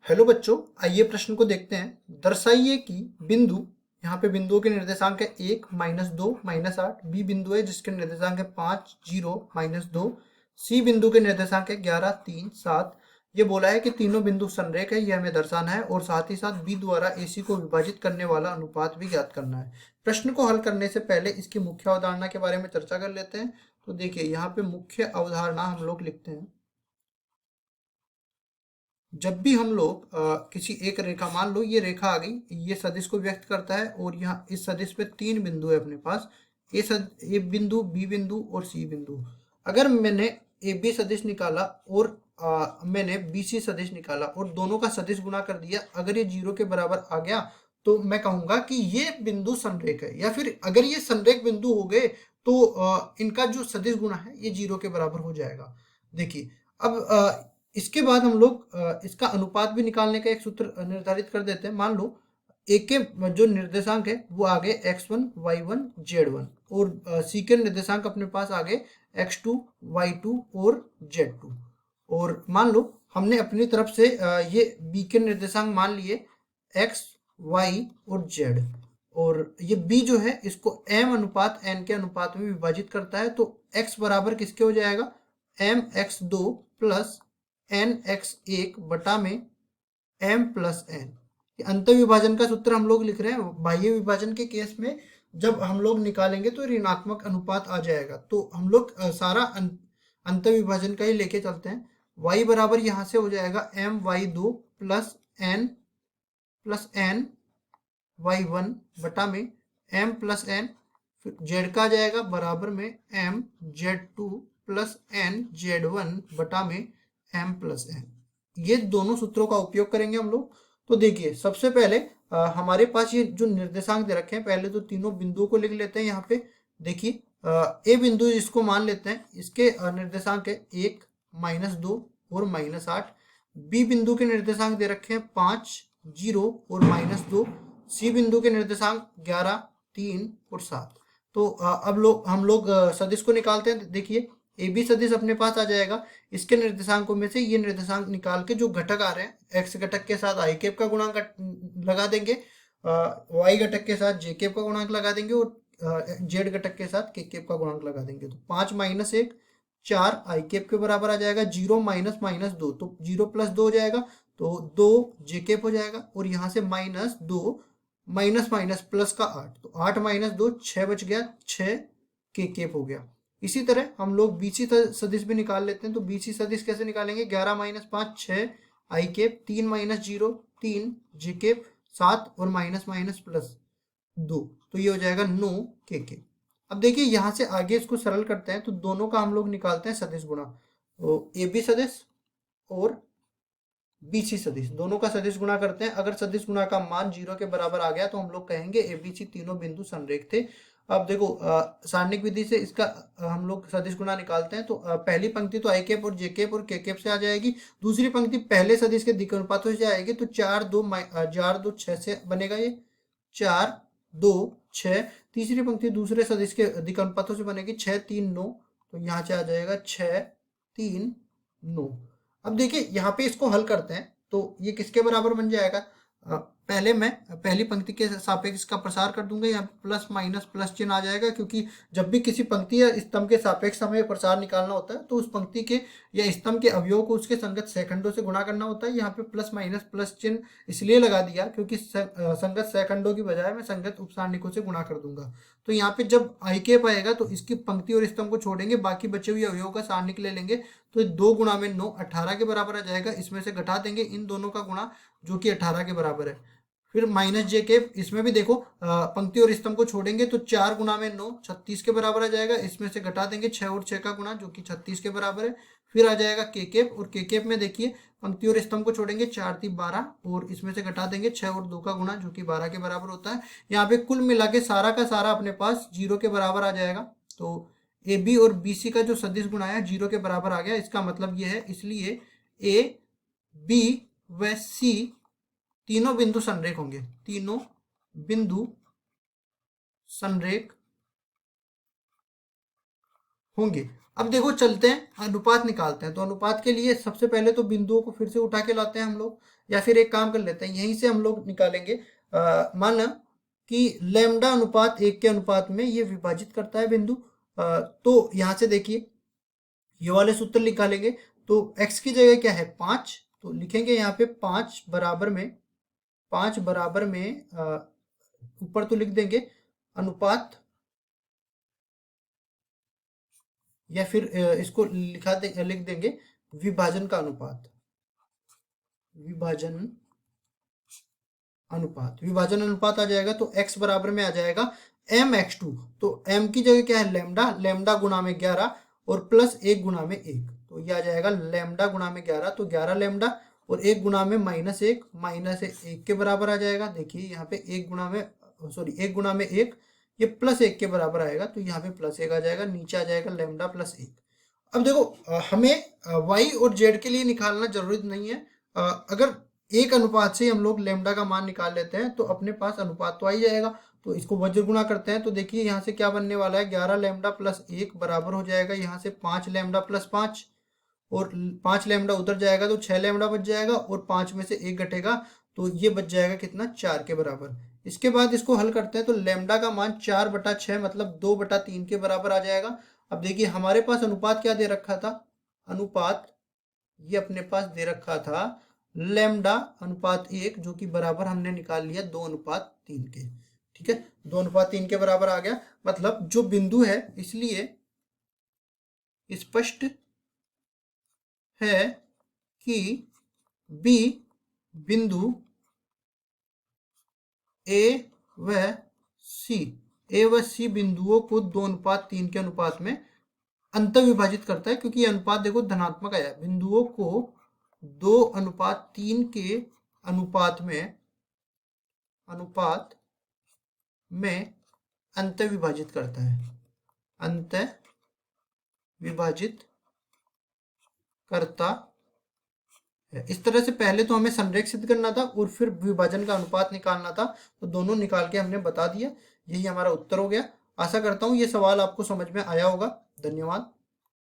Hello बच्चों, आइए प्रश्न को देखते हैं। दर्शाइए कि बिंदु, यहाँ पे बिंदुओं के निर्देशांक है 1, -2, -8। बी बिंदु है जिसके निर्देशांक है 5, 0, -2। सी बिंदु के निर्देशांक है 11, 3, 7। ये बोला है कि तीनों बिंदु संरेख है, ये हमें दर्शाना है और साथ ही साथ बी द्वारा एसी को विभाजित करने वाला अनुपात भी ज्ञात करना है। प्रश्न को हल करने से पहले इसकी मुख्य अवधारणा के बारे में चर्चा कर लेते हैं। तो देखिए, यहाँ पे मुख्य अवधारणा हम लोग लिखते हैं। जब भी हम लोग किसी एक रेखा, मान लो ये रेखा आ गई, ये सदिश को व्यक्त करता है और यहाँ इस सदिश पे तीन बिंदु है अपने पास। ए बिंदु, बी बिंदु और सी बिंदु। अगर मैंने ए बी सदिश निकाला और मैंने बी सी सदिश निकाला और दोनों का सदिश गुणा कर दिया, अगर ये 0 के बराबर आ गया तो मैं कहूंगा कि ये बिंदु संरेख है। या फिर अगर ये संरेख बिंदु हो गए तो इनका जो सदिश गुणा है ये 0 के बराबर हो जाएगा। देखिए, अब इसके बाद हम लोग इसका अनुपात भी निकालने का एक सूत्र निर्धारित कर देते हैं। मान लो ए के जो निर्देशांक है वो आ गए x1, y1, z1 और सी के निर्देशांक अपने पास आ गए x2, y2 और z2। और मान लो हमने अपनी तरफ से ये b के निर्देशांक मान लिए x, y और z। और ये b जो है इसको m अनुपात n के अनुपात में विभाजित करता है। तो x बराबर किसके हो जाएगा? mx2 प्लस nx1 बटा में m प्लस n। अंत विभाजन का सूत्र हम लोग लिख रहे हैं। बाह्य विभाजन के केस में जब हम लोग निकालेंगे तो ऋणात्मक अनुपात आ जाएगा। तो हम लोग सारा अंत विभाजन का ही लेके चलते हैं। y बराबर यहाँ से हो जाएगा my2 प्लस n y1 बटा में m प्लस n। फिर z का आ जाएगा बराबर में m z2 plus n z1 बटा में m प्लस n। ये दोनों सूत्रों का उपयोग करेंगे हम लोग। तो देखिए, सबसे पहले हमारे पास ये जो निर्देशांक दे रखे हैं, पहले तो तीनों बिंदुओं को लिख लेते हैं। यहाँ पे देखिए, ए बिंदु इसको मान लेते हैं, इसके निर्देशांक है 1, -2 और -8। बी बिंदु के निर्देशांक दे रखे हैं 5, 0 और -2। सी बिंदु के निर्देशांक 11, 3 और 7। तो अब हम लोग सदिश को निकालते हैं। देखिए, ए बी सदिश अपने पास आ जाएगा। इसके निर्देशांकों में से ये निर्देशांक निकाल के जो घटक आ रहे हैं, एक्स घटक के साथ आई कैप का गुणांक लगा देंगे, वाई घटक के साथ जे कैप का गुणांक लगा देंगे और जेड घटक के साथ के कैप का गुणांक लगा देंगे। तो 5 - 1 4 आई कैप के बराबर आ जाएगा। 0 -2 तो 0 प्लस 2 हो जाएगा, तो 2 जे कैप हो जाएगा। और यहाँ से -2 माइनस माइनस प्लस का 8, तो 8 - 2 6 बच गया, 6 के कैप हो गया। इसी तरह हम लोग बीसी सदिश भी निकाल लेते हैं। तो बीसी सदिश कैसे निकालेंगे? 11 - 5 6 आई कैप, 3 - 0 3 जे कैप, 7 और माइनस माइनस प्लस 2, तो ये हो जाएगा 9 के कैप। अब देखिए, यहाँ से आगे इसको सरल करते हैं तो दोनों का हम लोग निकालते हैं सदिश गुणा। तो ए बी सदिश और बीसी सदिश, दोनों का सदिश गुणा करते हैं। अगर सदिश गुणा का मान 0 के बराबर आ गया तो हम लोग कहेंगे एबीसी तीनों बिंदु संरेख थे। अब देखो, सारणिक विधि से इसका हम लोग सदिश गुणा निकालते हैं। तो पहली पंक्ति तो आई कैप और जे कैप और के कैप से आ जाएगी। दूसरी पंक्ति पहले सदिश के दिक् अनुपातों से आएगी। तो 4 2 6 से बनेगा ये 4 2 6। तीसरी पंक्ति दूसरे सदिश के दिक् अनुपातों से बनेगी 6 3 9, तो यहाँ से आ जाएगा 6 3 9। अब देखिए, यहाँ पे इसको हल करते हैं तो ये किसके बराबर बन जाएगा? पहले मैं पहली पंक्ति के सापेक्ष इसका प्रसार कर दूंगा। यहाँ प्लस माइनस प्लस चिन्ह आ जाएगा, क्योंकि जब भी किसी पंक्ति या स्तंभ के सापेक्ष हमें प्रसार निकालना होता है तो उस पंक्ति के या स्तंभ के अवयव को उसके संगत सेकंडों से गुणा करना होता है। यहाँ पे प्लस माइनस प्लस चिन्ह इसलिए लगा दिया क्योंकि संगत सेकंडों की बजाय मैं संगत उपसारणिकों से गुणा कर दूंगा। तो यहाँ पे जब आई कैप आएगा तो इसकी पंक्ति और स्तंभ को छोड़ेंगे, बाकी बचे हुए अवयवों का सारणिक ले लेंगे। तो 2 गुणा में 9 18 के बराबर आ जाएगा। इसमें से घटा देंगे इन दोनों का गुणा जो कि 18 के बराबर है। फिर माइनस जे कैप, इसमें भी देखो पंक्ति और स्तंभ को छोड़ेंगे तो 4 गुणा में 9 36 के बराबर आ जाएगा। इसमें से घटा देंगे 6 और 6 का गुणा जो कि 36 के बराबर है। फिर आ जाएगा के कैप, और के कैप में देखिए पंक्ति और स्तंभ को छोड़ेंगे 4 3 12 और इसमें से घटा देंगे 6 और 2 का गुणा जो कि 12 के बराबर होता है। यहाँ पे कुल मिला के सारा का सारा अपने पास 0 के बराबर आ जाएगा। तो ए बी और बी सी का जो सदिश गुणा है 0 के बराबर आ गया। इसका मतलब ये है, इसलिए ए बी व सी तीनों बिंदु संरेख होंगे। तीनों बिंदु संरेख होंगे। अब देखो चलते हैं अनुपात निकालते हैं। तो अनुपात के लिए सबसे पहले तो बिंदुओं को फिर से उठा के लाते हैं हम लोग, या फिर एक काम कर लेते हैं, यहीं से हम लोग निकालेंगे। मान लो कि लैम्डा अनुपात 1 के अनुपात में ये विभाजित करता है बिंदु। तो यहाँ से देखिए ये वाले सूत्र निकालेंगे। तो x की जगह क्या है 5, तो लिखेंगे यहाँ पे 5 बराबर में, 5 बराबर में ऊपर तो लिख देंगे अनुपात, या फिर इसको लिख देंगे विभाजन का अनुपात, विभाजन अनुपात, विभाजन अनुपात आ जाएगा। तो x बराबर में आ जाएगा mx2। तो m की जगह क्या है लैम्डा, लैम्डा गुणा में 11 और प्लस 1 गुणा में 1। तो ये आ जाएगा लैम्डा गुणा में 11, तो 11 लैम्डा और 1 गुणा में -1, -1 के बराबर आ जाएगा। देखिए यहाँ पे 1 गुणा में, सॉरी 1 गुणा में 1, ये +1 के बराबर आएगा। तो यहाँ पे +1 आ जाएगा, नीचे आ जाएगा लैम्डा +1। अब देखो हमें y और z के लिए निकालना जरूरी नहीं है। अगर एक अनुपात से हम लोग लैम्डा का मान निकाल लेते हैं तो अपने पास अनुपात तो आ ही जाएगा। तो इसको वज्र गुणा करते हैं। तो देखिए यहाँ से क्या बनने वाला है, 11 लैम्डा +1 बराबर हो जाएगा यहाँ से 5 लैम्डा +5, और 5 लैम्डा उधर जाएगा तो 6 लैम्डा बच जाएगा, और 5 में से 1 घटेगा तो ये बच जाएगा कितना, 4 के बराबर। इसके बाद इसको हल करते हैं तो लैम्डा का मान 4/6 मतलब 2/3 के बराबर आ जाएगा। अब देखिए हमारे पास अनुपात क्या दे रखा था, अनुपात ये अपने पास दे रखा था लैम्डा अनुपात 1, जो कि बराबर हमने निकाल लिया 2/3 के। ठीक है, 2/3 के बराबर आ गया। मतलब जो बिंदु है, इसलिए स्पष्ट है कि बी बिंदु ए व सी बिंदुओं को 2/3 के अनुपात में अंतर विभाजित करता है, क्योंकि ये अनुपात देखो धनात्मक आया। बिंदुओं को 2/3 के अनुपात में अंतर विभाजित करता है, अंतर विभाजित करता है। इस तरह से पहले तो हमें संरेख सिद्ध करना था और फिर विभाजन का अनुपात निकालना था। तो दोनों निकाल के हमने बता दिया, यही हमारा उत्तर हो गया। आशा करता हूँ ये सवाल आपको समझ में आया होगा। धन्यवाद।